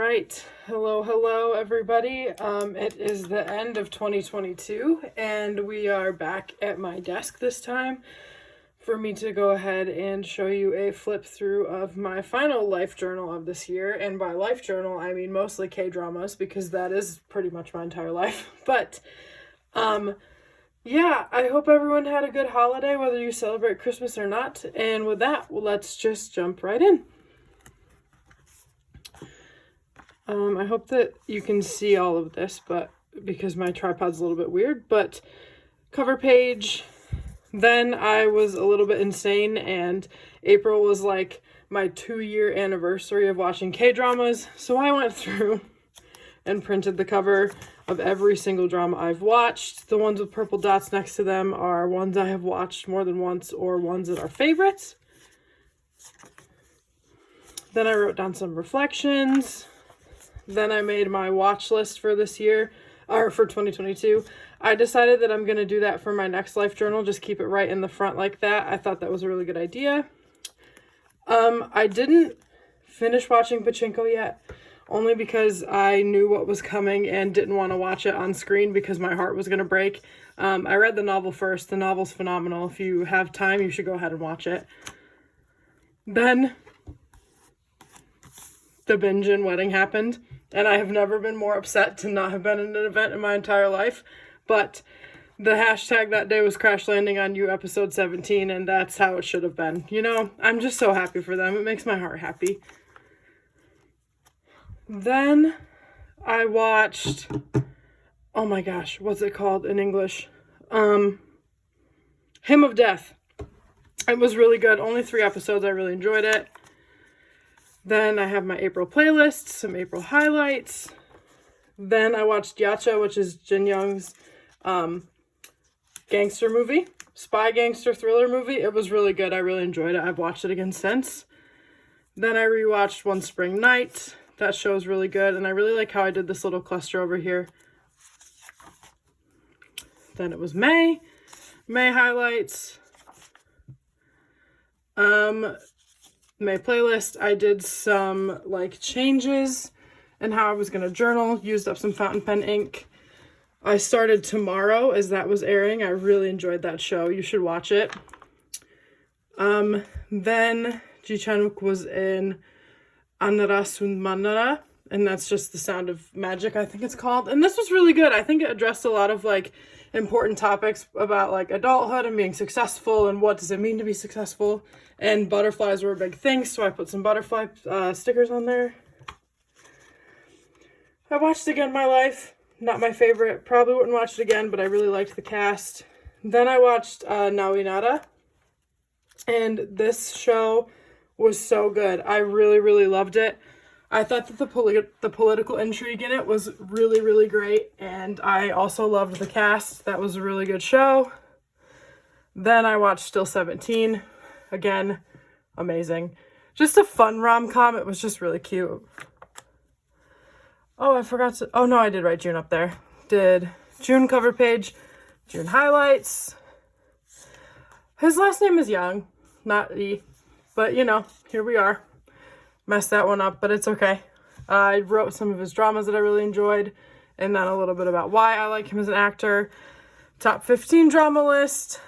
right. Hello, everybody. It is the end of 2022, and we are back at my desk this time for me to go ahead and show you a flip through of my final life journal of this year. And by life journal, I mean mostly K-dramas, because that is pretty much my entire life. But, yeah, I hope everyone had a good holiday, whether you celebrate Christmas or not. And with that, let's just jump right in. I hope that you can see all of this, but because my tripod's a little bit weird, but cover page. Then I was a little bit insane, and April was like my 2-year anniversary of watching K-dramas. So I went through and printed the cover of every single drama I've watched. The ones with purple dots next to them are ones I have watched more than once or ones that are favorites. Then I wrote down some reflections. Then I made my watch list for this year, or for 2022. I decided that I'm going to do that for my next life journal, just keep it right in the front like that. I thought that was a really good idea. I didn't finish watching Pachinko yet, only because I knew what was coming and didn't want to watch it on screen because my heart was going to break. I read the novel first. The novel's phenomenal. If you have time, you should go ahead and watch it. Then the Binjin wedding happened, and I have never been more upset to not have been in an event in my entire life. But the hashtag that day was Crash Landing on You episode 17, and that's how it should have been. You know, I'm just so happy for them. It makes my heart happy. Then I watched, oh my gosh, what's it called in English? Hymn of Death. It was really good. Only 3 episodes. I really enjoyed it. Then I have my April playlist, some April highlights. Then I watched Yacha, which is Jin Young's gangster movie, spy gangster thriller movie. It was really good. I really enjoyed it. I've watched it again since. Then I rewatched One Spring Night. That show is really good, and I really like how I did this little cluster over here. Then it was May highlights. My playlist, I did some like changes and how I was going to journal, used up some fountain pen ink. I started Tomorrow as that was airing. I really enjoyed that show. You should watch it. Then Ji Chun-wook was in Anara Sunmanara, and that's just the sound of magic, I think it's called. And this was really good. I think it addressed a lot of like important topics about like adulthood and being successful and what does it mean to be successful. And butterflies were a big thing, so I put some butterfly stickers on there. I watched Again My Life. Not my favorite. Probably wouldn't watch it again, but I really liked the cast. Then I watched Nawi Nara. And this show was so good. I really, really loved it. I thought that the political intrigue in it was really, really great. And I also loved the cast. That was a really good show. Then I watched Still 17. Again, amazing. Just a fun rom-com. It was just really cute. Oh, I forgot to... Oh, no, I did write June up there. Did June cover page, June highlights. His last name is Young, not E. But, you know, here we are. Messed that one up, but it's okay. I wrote some of his dramas that I really enjoyed, and then a little bit about why I like him as an actor. Top 15 drama list.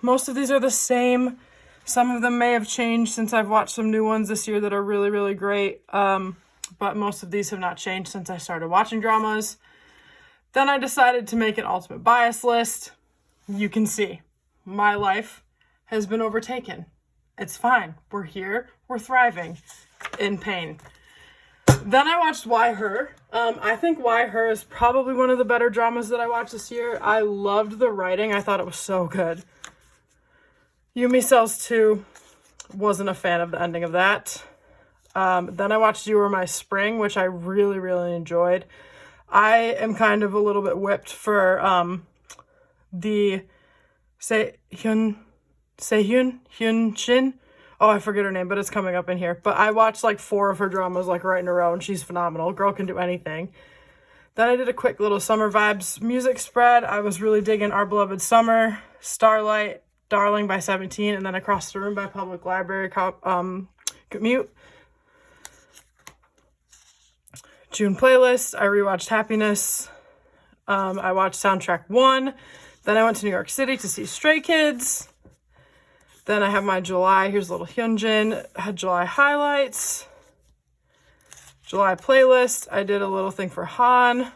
Most of these are the same. Some of them may have changed since I've watched some new ones this year that are really, really great. But most of these have not changed since I started watching dramas. Then I decided to make an ultimate bias list. You can see my life has been overtaken. It's fine. We're here. We're thriving in pain. Then I watched Why Her. I think Why Her is probably one of the better dramas that I watched this year. I loved the writing. I thought it was so good. Yumi Cells 2, wasn't a fan of the ending of that. Then I watched You Were My Spring, which I really, really enjoyed. I am kind of a little bit whipped for the Hyun Shin. Oh, I forget her name, but it's coming up in here. But I watched like 4 of her dramas like right in a row, and she's phenomenal. Girl can do anything. Then I did a quick little summer vibes music spread. I was really digging Our Beloved Summer, Starlight, Darling by 17, and then Across the Room by Public Library Commute. June playlist, I rewatched Happiness. I watched Soundtrack 1. Then I went to New York City to see Stray Kids. Then I have my July. Here's a little Hyunjin. I had July highlights. July playlist. I did a little thing for Han.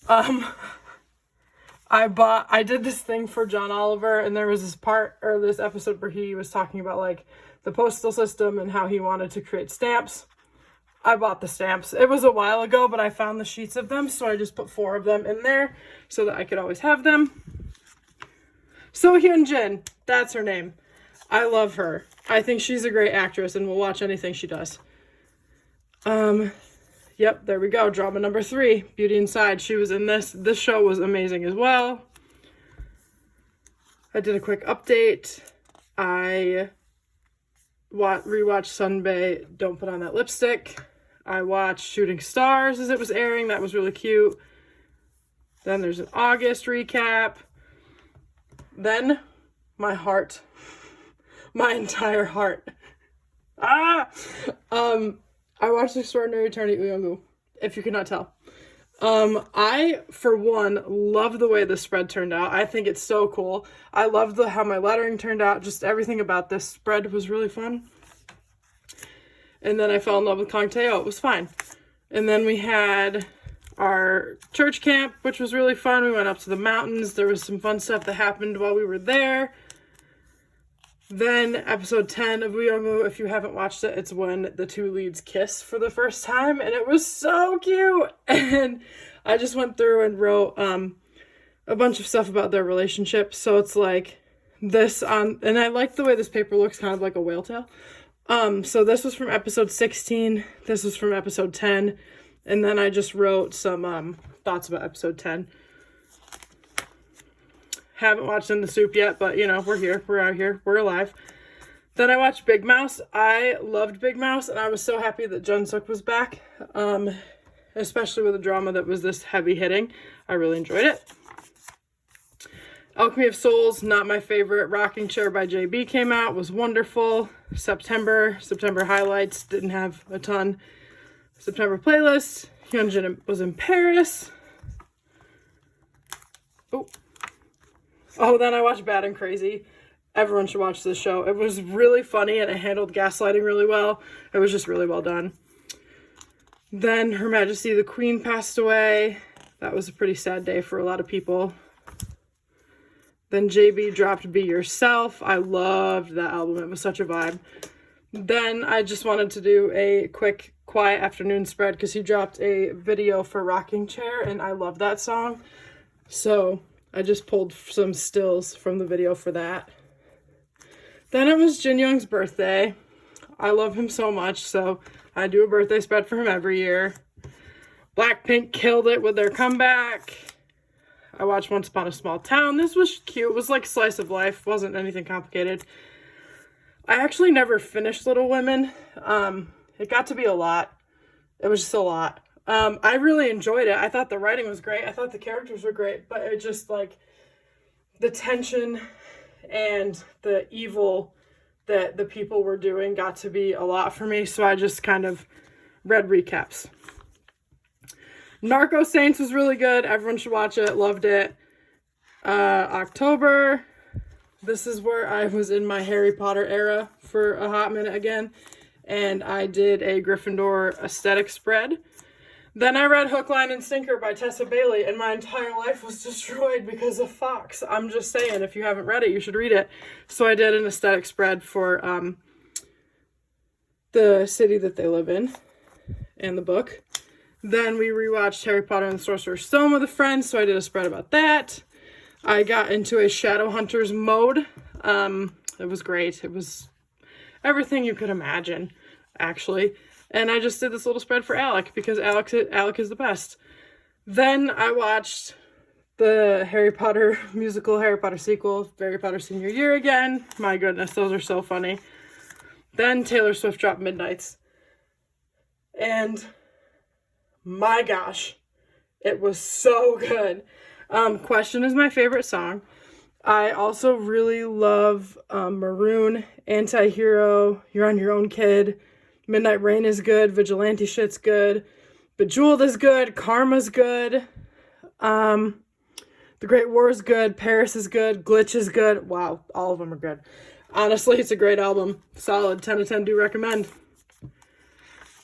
I did this thing for John Oliver, and there was this part, or this episode, where he was talking about like the postal system and how he wanted to create stamps. I bought the stamps. It was a while ago, but I found the sheets of them, so I just put 4 of them in there so that I could always have them. So Hyunjin, that's her name. I love her. I think she's a great actress, and we'll watch anything she does. Yep, there we go. Drama number 3, Beauty Inside. She was in this. This show was amazing as well. I did a quick update. I rewatched Sunbae, Don't Put On That Lipstick. I watched Shooting Stars as it was airing. That was really cute. Then there's an August recap. Then my heart. My entire heart. I watched Extraordinary Attorney Uyeongu, if you could not tell. I, for one, love the way the spread turned out. I think it's so cool. I love how my lettering turned out. Just everything about this spread was really fun. And then I fell in love with Kang Tae-ho. It was fine. And then we had our church camp, which was really fun. We went up to the mountains. There was some fun stuff that happened while we were there. Then episode 10 of Uyeongu, if you haven't watched it, it's when the 2 leads kiss for the first time, and it was so cute. And I just went through and wrote a bunch of stuff about their relationship. So it's like this on, and I like the way this paper looks, kind of like a whale tail. So this was from episode 16. This was from episode 10. And then I just wrote some thoughts about episode 10. Haven't watched In the Soup yet, but you know, we're here. We're out here. We're alive. Then I watched Big Mouse. I loved Big Mouse, and I was so happy that Jun Suk was back. Especially with a drama that was this heavy hitting. I really enjoyed it. Alchemy of Souls, not my favorite. Rocking Chair by JB came out, was wonderful. September highlights, didn't have a ton. September playlist, Hyunjin was in Paris. Oh, then I watched Bad and Crazy. Everyone should watch this show. It was really funny, and it handled gaslighting really well. It was just really well done. Then Her Majesty the Queen passed away. That was a pretty sad day for a lot of people. Then JB dropped Be Yourself. I loved that album. It was such a vibe. Then I just wanted to do a quick quiet afternoon spread because he dropped a video for Rocking Chair, and I love that song. So I just pulled some stills from the video for that. Then it was Jin Young's birthday. I love him so much, so I do a birthday spread for him every year. Blackpink killed it with their comeback. I watched Once Upon a Small Town. This was cute. It was like slice of life. Wasn't anything complicated. I actually never finished Little Women. It got to be a lot. It was just a lot. I really enjoyed it. I thought the writing was great. I thought the characters were great. But it just like the tension and the evil that the people were doing got to be a lot for me. So I just kind of read recaps. Narco Saints was really good. Everyone should watch it. Loved it. October. This is where I was in my Harry Potter era for a hot minute again. And I did a Gryffindor aesthetic spread. Then I read Hook, Line, and Sinker by Tessa Bailey, and my entire life was destroyed because of Fox. I'm just saying, if you haven't read it, you should read it. So I did an aesthetic spread for the city that they live in and the book. Then we rewatched Harry Potter and the Sorcerer's Stone with a friend, so I did a spread about that. I got into a Shadowhunters mode. It was great. It was everything you could imagine, actually. And I just did this little spread for Alec, because Alec is the best. Then I watched the Harry Potter musical, Harry Potter sequel, Harry Potter Senior Year again. My goodness, those are so funny. Then Taylor Swift dropped Midnights. And my gosh, it was so good. Question is my favorite song. I also really love Maroon, Anti-Hero, You're on Your Own Kid. Midnight Rain is good. Vigilante shit's good. Bejeweled is good. Karma's good. The Great War is good. Paris is good. Glitch is good. Wow, all of them are good. Honestly, it's a great album. Solid. 10 out of 10. Do recommend.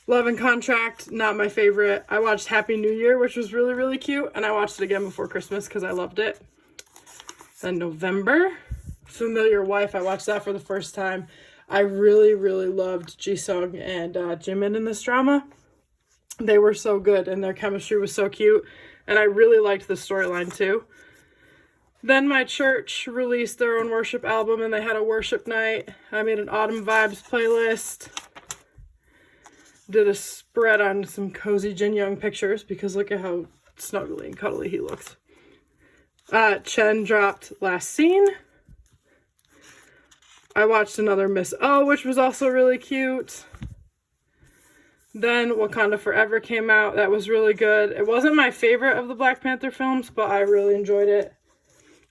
Love and Contract, not my favorite. I watched Happy New Year, which was really, really cute. And I watched it again before Christmas because I loved it. Then November, Familiar Wife. I watched that for the first time. I really, really loved Jisung and Jimin in this drama. They were so good and their chemistry was so cute. And I really liked the storyline too. Then my church released their own worship album and they had a worship night. I made an Autumn Vibes playlist. Did a spread on some cozy Jin Young pictures because look at how snuggly and cuddly he looks. Chen dropped Last Scene. I watched another Miss O, which was also really cute. Then Wakanda Forever came out. That was really good. It wasn't my favorite of the Black Panther films, but I really enjoyed it.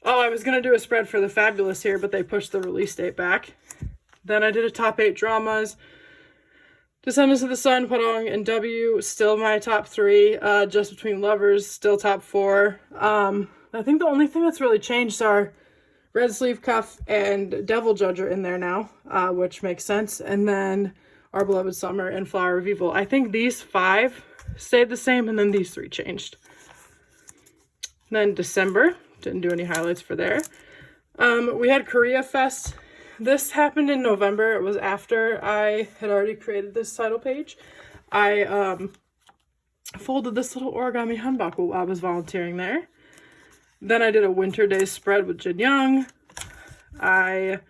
Oh, I was going to do a spread for The Fabulous here, but they pushed the release date back. Then I did a top 8 dramas. Descendants of the Sun, Parong, and W, still my top 3. Just Between Lovers, still top 4. I think the only thing that's really changed are Red Sleeve Cuff and Devil Judge are in there now, which makes sense. And then Our Beloved Summer and Flower of Evil. I think these 5 stayed the same, and then these 3 changed. Then December, didn't do any highlights for there. We had Korea Fest. This happened in November. It was after I had already created this title page. I folded this little origami hanbaku while I was volunteering there. Then I did a Winter Days spread with Jin Young. I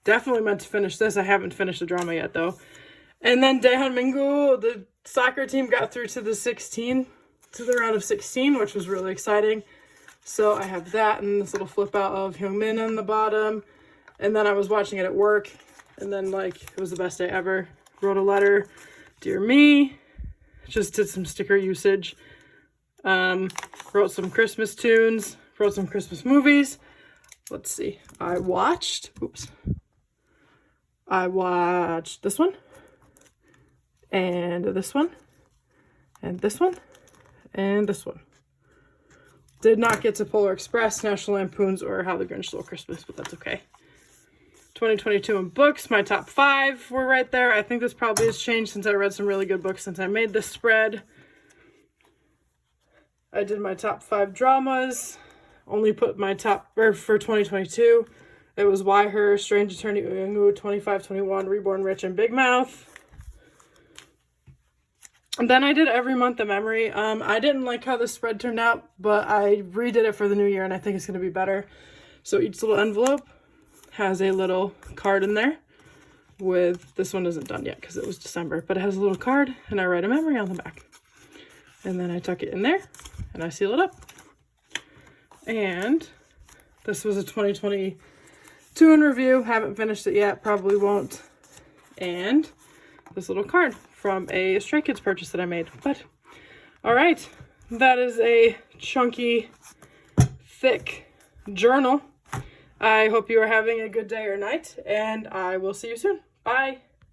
definitely meant to finish this. I haven't finished the drama yet, though. And then Daehan Mingu, the soccer team, got through to the round of 16, which was really exciting. So I have that and this little flip out of Hyungmin on the bottom. And then I was watching it at work. And then, like, it was the best day ever. Wrote a letter. Dear me. Just did some sticker usage. Wrote some Christmas tunes. Wrote some Christmas movies. Let's see. I watched this one. And this one. And this one. And this one. Did not get to Polar Express, National Lampoons, or How the Grinch Stole Christmas, but that's okay. 2022 in books, my top 5 were right there. I think this probably has changed since I read some really good books since I made this spread. I did my top 5 dramas. Only put my top, for 2022. It was Why Her, Strange Attorney Uyungu, 2521, Reborn Rich, and Big Mouth. And then I did Every Month a Memory. I didn't like how this spread turned out, but I redid it for the new year and I think it's going to be better. So each little envelope has a little card in there with, this one isn't done yet because it was December, but it has a little card and I write a memory on the back. And then I tuck it in there and I seal it up. And this was a 2022 in review. Haven't finished it yet, probably won't. And this little card from a Stray Kids purchase that I made. But all right, that is a chunky, thick journal. I hope you are having a good day or night, and I will see you soon. Bye.